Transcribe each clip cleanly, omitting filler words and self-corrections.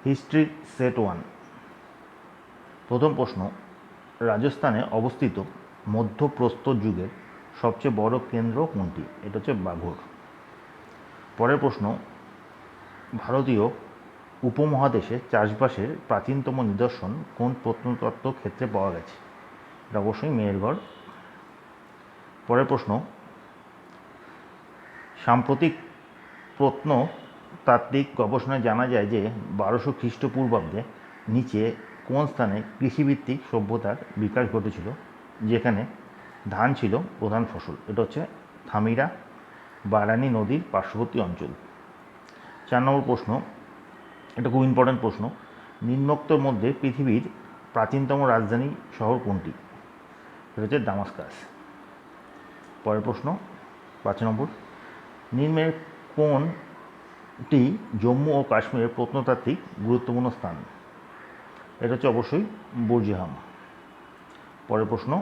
History set 1। প্রথম প্রশ্ন, রাজস্থানে অবস্থিত মধ্যপ্রস্তর যুগের সবচেয়ে বড় কেন্দ্র কোনটি? এটা হচ্ছে বাঘোর। পরের প্রশ্ন, ভারতীয় উপমহাদেশে চাষবাসের প্রাচীনতম নিদর্শন কোন প্রত্নতত্ত্ব ক্ষেত্রে পাওয়া গেছে? এটা অবশ্যই মেহেরগড়। পরের প্রশ্ন, সাম্প্রতিক প্রত্নতাত্ত্বিক গবেষণায় জানা যায় যে 1200 খ্রিস্টপূর্বাব্দে নিচে কোন স্থানে কৃষিভিত্তিক সভ্যতার বিকাশ ঘটেছিল, যেখানে ধান ছিল প্রধান ফসল? এটা হচ্ছে থামিরা, বারানি নদীর পার্শ্ববর্তী অঞ্চল। 4 নম্বর প্রশ্ন, এটা খুব ইম্পর্ট্যান্ট প্রশ্ন, নিম্নোক্তর মধ্যে পৃথিবীর প্রাচীনতম রাজধানী শহর কোনটি? এটা হচ্ছে দামাস্কাস। পরের প্রশ্ন 5 নম্বর, নিম্নের কোনটি জম্মু ও কাশ্মীরের প্রত্নতাত্ত্বিক গুরুত্বপূর্ণ স্থান? এটা হচ্ছে অবশ্যই বুর্জিহাম। পরের প্রশ্ন,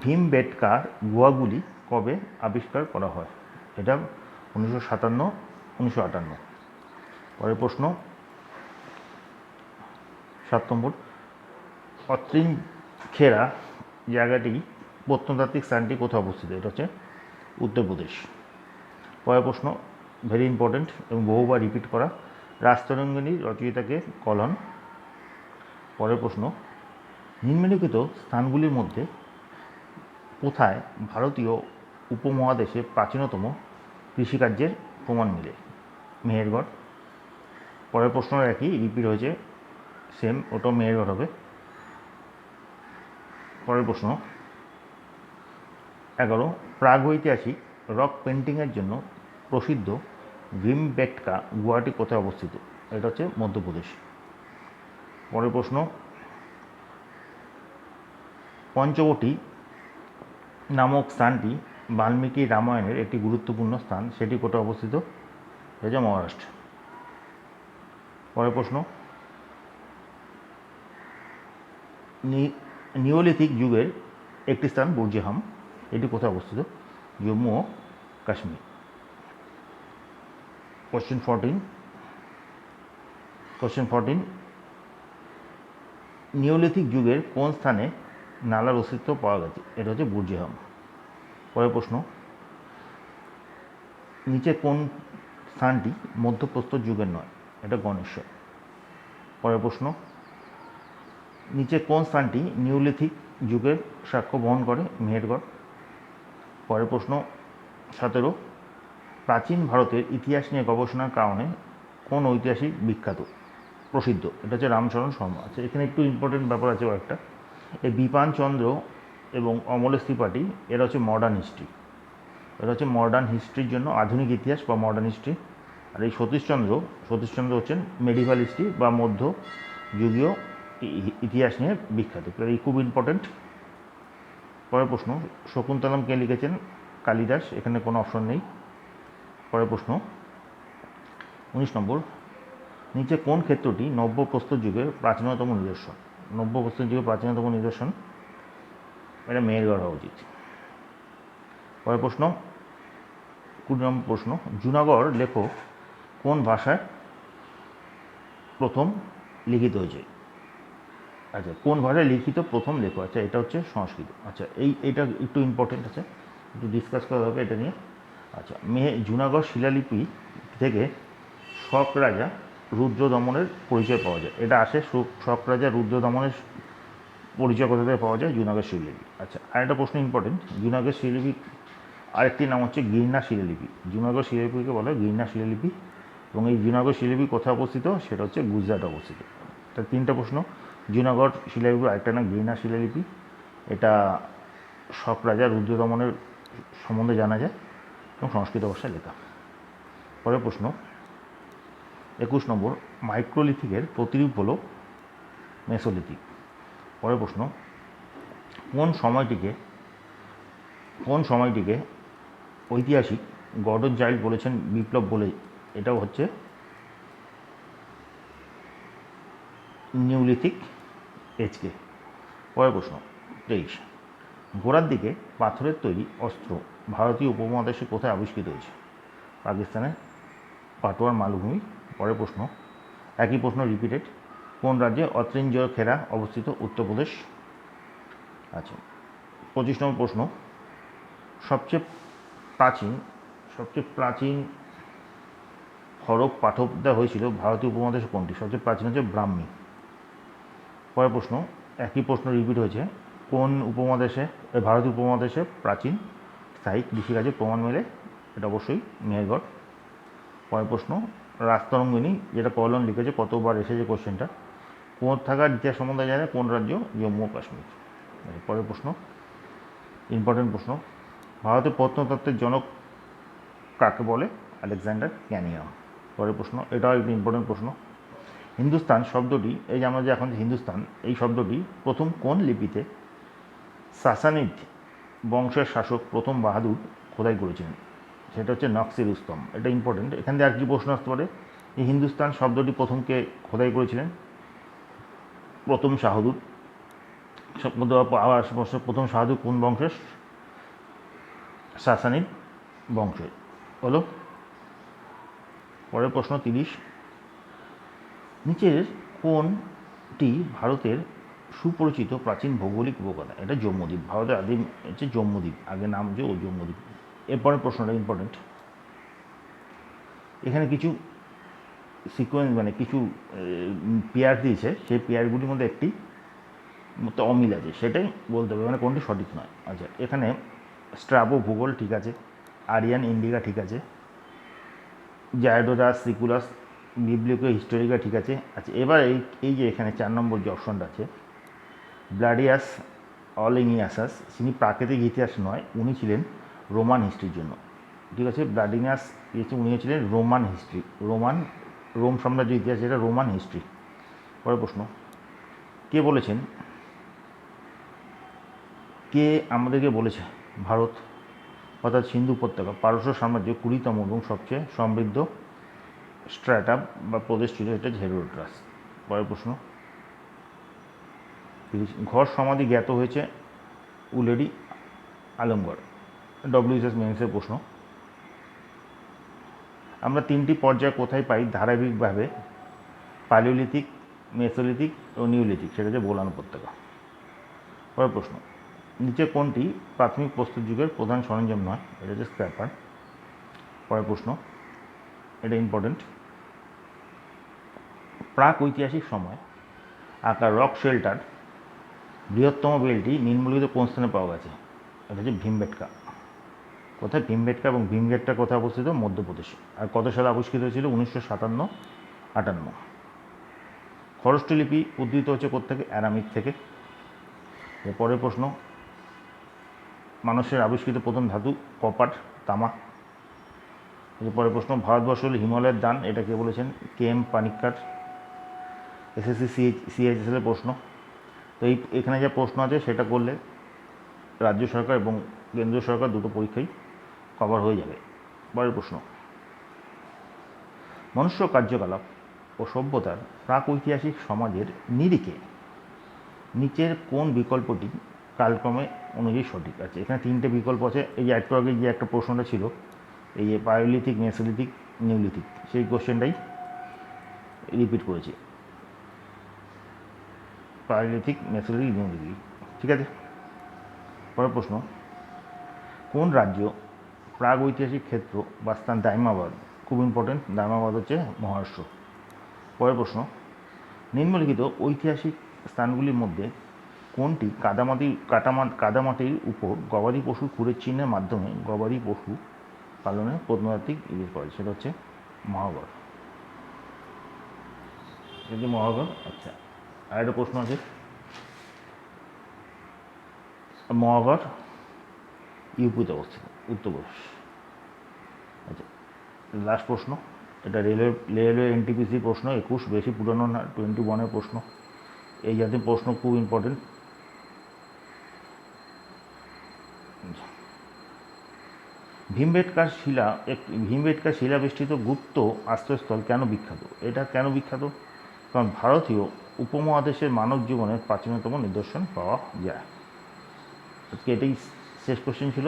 ভীমবেটকা গুহাগুলি কবে আবিষ্কার করা হয়? এটা 1957, 1958। পরের প্রশ্ন 7 নম্বর, অত্রিঞ্জখেরা জায়গাটি প্রত্নতাত্ত্বিক স্থানটি কোথায় অবস্থিত? এটা হচ্ছে উত্তরপ্রদেশ। পরের প্রশ্ন ভেরি ইম্পর্টেন্ট এবং বহুবার রিপিট করা, রাজতরঙ্গিনীর রচয়িতাকে কলন। পরের প্রশ্ন, নিম্নলিখিত স্থানগুলির মধ্যে কোথায় ভারতীয় উপমহাদেশে প্রাচীনতম কৃষিকার্যের প্রমাণ মিলে? মেহেরগড়। পরের প্রশ্ন একই রিপিট হয়েছে, সেম, ওটাও মেহেরগড় হবে। পরের প্রশ্ন 11, প্রাগৈতিহাসিক রক পেন্টিংয়ের জন্য প্রসিদ্ধ ভীমবেটকা গুহাটি কোথায় অবস্থিত? এটা হচ্ছে মধ্যপ্রদেশ। পরের প্রশ্ন, পঞ্চবটি নামক স্থানটি বাল্মীকি রামায়ণের একটি গুরুত্বপূর্ণ স্থান, সেটি কোথায় অবস্থিত? এটা হচ্ছে মহারাষ্ট্র। পরের প্রশ্ন, নিওলিথিক যুগের একটি স্থান বুর্জিহাম, এটি কোথায় অবস্থিত? জম্মু ও কাশ্মীর। কোশ্চেন 14, নিওলিথিক যুগের কোন স্থানে নালার অস্তিত্ব পাওয়া গেছে? এটা হচ্ছে বুর্জিহাম। পরের প্রশ্ন, নিচে কোন স্থানটি মধ্যপ্রস্তর যুগের নয়? এটা গণেশ্বর। পরের প্রশ্ন, নিচে কোন স্থানটি নিওলিথিক যুগের সাক্ষ্য বহন করে? মেহেরগড়। পরের প্রশ্ন 17, প্রাচীন ভারতের ইতিহাস নিয়ে গবেষণার কারণে কোন ঐতিহাসিক বিখ্যাত প্রসিদ্ধ? এটা হচ্ছে রামচরণ শর্মা। আচ্ছা, এখানে একটু ইম্পর্টেন্ট ব্যাপার আছে কয়েকটা। এই বিপান চন্দ্র এবং অমলেশ ত্রিপাঠী এরা হচ্ছে মডার্ন হিস্ট্রি, এটা হচ্ছে মডার্ন হিস্ট্রির জন্য আধুনিক ইতিহাস বা মডার্ন হিস্ট্রি। আর এই সতীশচন্দ্র হচ্ছেন মেডিভাল হিস্ট্রি বা মধ্যযুগীয় ইতিহাস নিয়ে বিখ্যাত। এই খুব ইম্পর্টেন্ট। পরের প্রশ্ন, শকুন্তলম কে লিখেছেন? কালিদাস, এখানে কোনো অপশন নেই। পরের প্রশ্ন 19 নম্বর, নিচে কোন ক্ষেত্রটি নব্যপ্রস্তর যুগের প্রাচীনতম নিদর্শন? নব্যপ্রস্তর যুগের প্রাচীনতম নিদর্শন এটা মেহেরগড় হওয়া উচিত। পরের প্রশ্ন 20 নম্বর প্রশ্ন, জুনাগড় লেখ কোন ভাষায় প্রথম লিখিত হয়েছে? আচ্ছা, কোন ভাষায় লিখিত প্রথম লেখ? আচ্ছা, এটা হচ্ছে সংস্কৃত। আচ্ছা, এইটা একটু ইম্পর্টেন্ট আছে, একটু ডিসকাস করা হবে এটা নিয়ে। আচ্ছা, জুনাগড় শিলালিপি থেকে শক রাজা রুদ্রদমনের পরিচয় পাওয়া যায়। এটা আসে শক রাজা রুদ্রদমনের পরিচয় কোথা থেকে পাওয়া যায়? জুনাগড় শিলালিপি। আচ্ছা, আরেকটা প্রশ্ন ইম্পর্টেন্ট, জুনাগড় শিলালিপি আরেকটি নাম হচ্ছে গিরনা শিলালিপি। জুনাগড় শিলালিপিকে বলা হয় গিরনা শিলালিপি, এবং এই জুনাগড় শিলালিপি কোথায় অবস্থিত? সেটা হচ্ছে গুজরাটে অবস্থিত। তার 3টা প্রশ্ন, জুনাগড় শিলালিপির আরেকটা নাম গিরনা শিলালিপি, এটা শক রাজা রুদ্রদমনের সম্বন্ধে জানা যায় এবং সংস্কৃত ভাষায় লেখা। পরের প্রশ্ন 21 নম্বর, মাইক্রোলিথিকের প্রতিরূপ হল মেসোলিথিক। পরের প্রশ্ন, কোন সময়টিকে ঐতিহাসিক গর্ডন চাইল্ড বলেছেন বিপ্লব বলে? এটাও হচ্ছে নিওলিথিক এজকে। পরের প্রশ্ন 23, গোড়ার দিকে পাথরের তৈরি অস্ত্র ভারতীয় উপমহাদেশে কোথায় আবিষ্কৃত হয়েছে? পাকিস্তানের পাটোয়ার মালভূমি পরের প্রশ্ন, একই প্রশ্ন রিপিটেড। কোন রাজ্যে অতৃঞ্জয় খেরা অবস্থিত? উত্তরপ্রদেশ। আচ্ছা, 25 নম্বর প্রশ্ন, সবচেয়ে প্রাচীন হরফ পাঠক দেওয়া হয়েছিল ভারতীয় উপমহাদেশে কোনটি? সবচেয়ে প্রাচীন হচ্ছে ব্রাহ্মী। পরের প্রশ্ন, একই প্রশ্ন রিপিট হয়েছে। কোন উপমহাদেশে, ভারতীয় উপমহাদেশে প্রাচীন স্থায়ী কৃষিকাজের প্রমাণ মেলে? এটা অবশ্যই মেহেরগড়। পরের প্রশ্ন, রাজতরঙ্গিনী, যেটা কলন লিখেছে, কতবার এসেছে কোশ্চেনটা? কোন থাকার ইতিহাস সম্বন্ধে জানে কোন রাজ্য? জম্মু ও কাশ্মীর। পরের প্রশ্ন, ইম্পর্টেন্ট প্রশ্ন, ভারতের প্রত্নতত্ত্বের জনক কাকে বলে? Alexander canyon. পরের প্রশ্ন, এটাও একটি ইম্পর্টেন্ট প্রশ্ন। হিন্দুস্তান শব্দটি, এই যে আমরা যে এখন হিন্দুস্তান, এই শব্দটি প্রথম কোন লিপিতে সাসানিদ বংশের শাসক প্রথম বাহাদুর খোদাই করেছিলেন? সেটা হচ্ছে নকশে রুস্তম। এটা ইম্পর্টেন্ট। এখান থেকে আর কি প্রশ্ন আসতে পারে? এই হিন্দুস্তান শব্দটি প্রথমকে খোদাই করেছিলেন প্রথম শাহদুর। প্রথম শাহদুর কোন বংশের? সাসানিদ বংশের হলো। পরের প্রশ্ন 30, নিচের কোনটি ভারতের সুপরিচিত প্রাচীন ভৌগোলিক উপকথা? এটা জম্মুদ্বীপ। ভারতের আদিম হচ্ছে জম্মুদ্বীপ, আগে নাম যে ও জম্মুদ্বীপ। এরপরের প্রশ্নটা ইম্পর্টেন্ট। এখানে কিছু সিকোয়েন্স মানে কিছু পেয়ার দিয়েছে, সেই পেয়ারগুলির মধ্যে একটি অমিল আছে, সেটাই বলতে হবে, মানে কোনটি সঠিক নয়। আচ্ছা, এখানে স্ট্রাবো ভূগোল ঠিক আছে, আরিয়ান ইন্ডিকা ঠিক আছে, জায়োডোরাস সিকুলাস বিবলিকো হিস্টোরিকা ঠিক আছে। আচ্ছা, এবার এই যে এখানে 4 নম্বর যে অপশনটা আছে, ব্লাডিয়াস অলিনিয়াসাস, তিনি প্রাকৃতিক ইতিহাস নয়, উনি ছিলেন রোমান হিস্ট্রির জন্য। ঠিক আছে, ব্লাডিনিয়াস উনি ছিলেন রোমান হিস্ট্রি, রোম সাম্রাজ্য ইতিহাস, যেটা রোমান হিস্ট্রি। পরের প্রশ্ন, কে বলেছেন, কে আমাদেরকে বলেছে ভারত অর্থাৎ সিন্ধু উপত্যকা পারস্য সাম্রাজ্যের 20তম এবং সবচেয়ে সমৃদ্ধ স্ট্র্যাটা বা প্রদেশ ছিল? এটা হেরোডোটাস। পরের প্রশ্ন, ঘর সমাধি জ্ঞাত হয়েছে উলেরি আলমগড়। ডব্লিউএস মেন্সের প্রশ্ন, আমরা 3টি পর্যায় কোথায় পাই ধারাবাহিকভাবে? প্যালিওলিথিক, মেসোলিথিক ও নিওলিথিক। সেটা হচ্ছে বোলান উপত্যকা। পরের প্রশ্ন, নিচে কোনটি প্রাথমিক প্রস্তুত যুগের প্রধান সরঞ্জাম নয়? এটা হচ্ছে স্ক্র্যাপার। পরের প্রশ্ন, এটা ইম্পর্টেন্ট। প্রাক ঐতিহাসিক সময় আঁকা রক শেল্টার বৃহত্তম বেলটি নিম্নলিখিত কোন স্থানে পাওয়া গেছে? এটা হচ্ছে ভীমবেটকা। কোথায়? ভীমবেটকা। এবং ভীমবেটকা কোথায় অবস্থিত? মধ্যপ্রদেশে। আর কত সালে আবিষ্কৃত হয়েছিল? 1957-58। খরষ্টি লিপি উদ্ধৃত হচ্ছে কোত্থেকে? অ্যারামিক থেকে। পরের প্রশ্ন, মানুষের আবিষ্কৃত প্রথম ধাতু কপার, তামা। পরের প্রশ্ন, ভারতবর্ষ হল হিমালয়ের দান, এটা কে বলেছেন? KM পানিক্কার। SSC CHSL এর প্রশ্ন। তো এখানে যা প্রশ্ন আছে সেটা করলে রাজ্য সরকার এবং কেন্দ্রীয় সরকার দুটো পরীক্ষাই কভার হয়ে যাবে। পরের প্রশ্ন, মনুষ্য কার্যকলাপ ও সভ্যতার প্রাক ঐতিহাসিক সমাজের নিরিখে নিচের কোন বিকল্পটি কালক্রমে অনুযায়ী সঠিক? আছে এখানে 3টে বিকল্প আছে। এই যে একটু আগে যে একটা প্রশ্নটা ছিল, এই যে প্যালিওলিথিক, মেসোলিথিক, নিওলিথিক, সেই কোশ্চেনটাই রিপিট করেছি। Paleolithic, mesolithic, neolithic. ঠিক আছে। পরের প্রশ্ন, কোন রাজ্য প্রাগ ঐতিহাসিক ক্ষেত্র বা স্থান? দাইমাবাদ, খুব ইম্পর্টেন্ট। দাইমাবাদ হচ্ছে মহারাষ্ট্র। পরের প্রশ্ন, নিম্নলিখিত ঐতিহাসিক স্থানগুলির মধ্যে কোনটি কাদামাটির উপর গবাদি পশু খুরের চিহ্নের মাধ্যমে গবাদি পশু পালনের প্রত্নতাত্ত্বিক ইতিহাস করে? সেটা হচ্ছে মহাগড়। যদি মহাগড়। আচ্ছা, আর একটা প্রশ্ন আছে, মহাগড় ইউপিতে অবস্থিত, উত্তরপ্রদেশ। আচ্ছা, লাস্ট প্রশ্ন, এটা রেলওয়ে NTPC প্রশ্ন, 21, বেশি পুরানো না, 21-এর প্রশ্ন। এই জাতীয় প্রশ্ন খুব ইম্পর্টেন্ট। ভীমবেটকা শিলাবেষ্টিত গুপ্ত আশ্রয়স্থল কেন বিখ্যাত? এটা কেন বিখ্যাত? কারণ ভারতীয় উপমহাদেশের মানব জীবনের প্রাচীনতম নিদর্শন পাওয়া যায়। আজকে এটাই শেষ কোশ্চেন ছিল।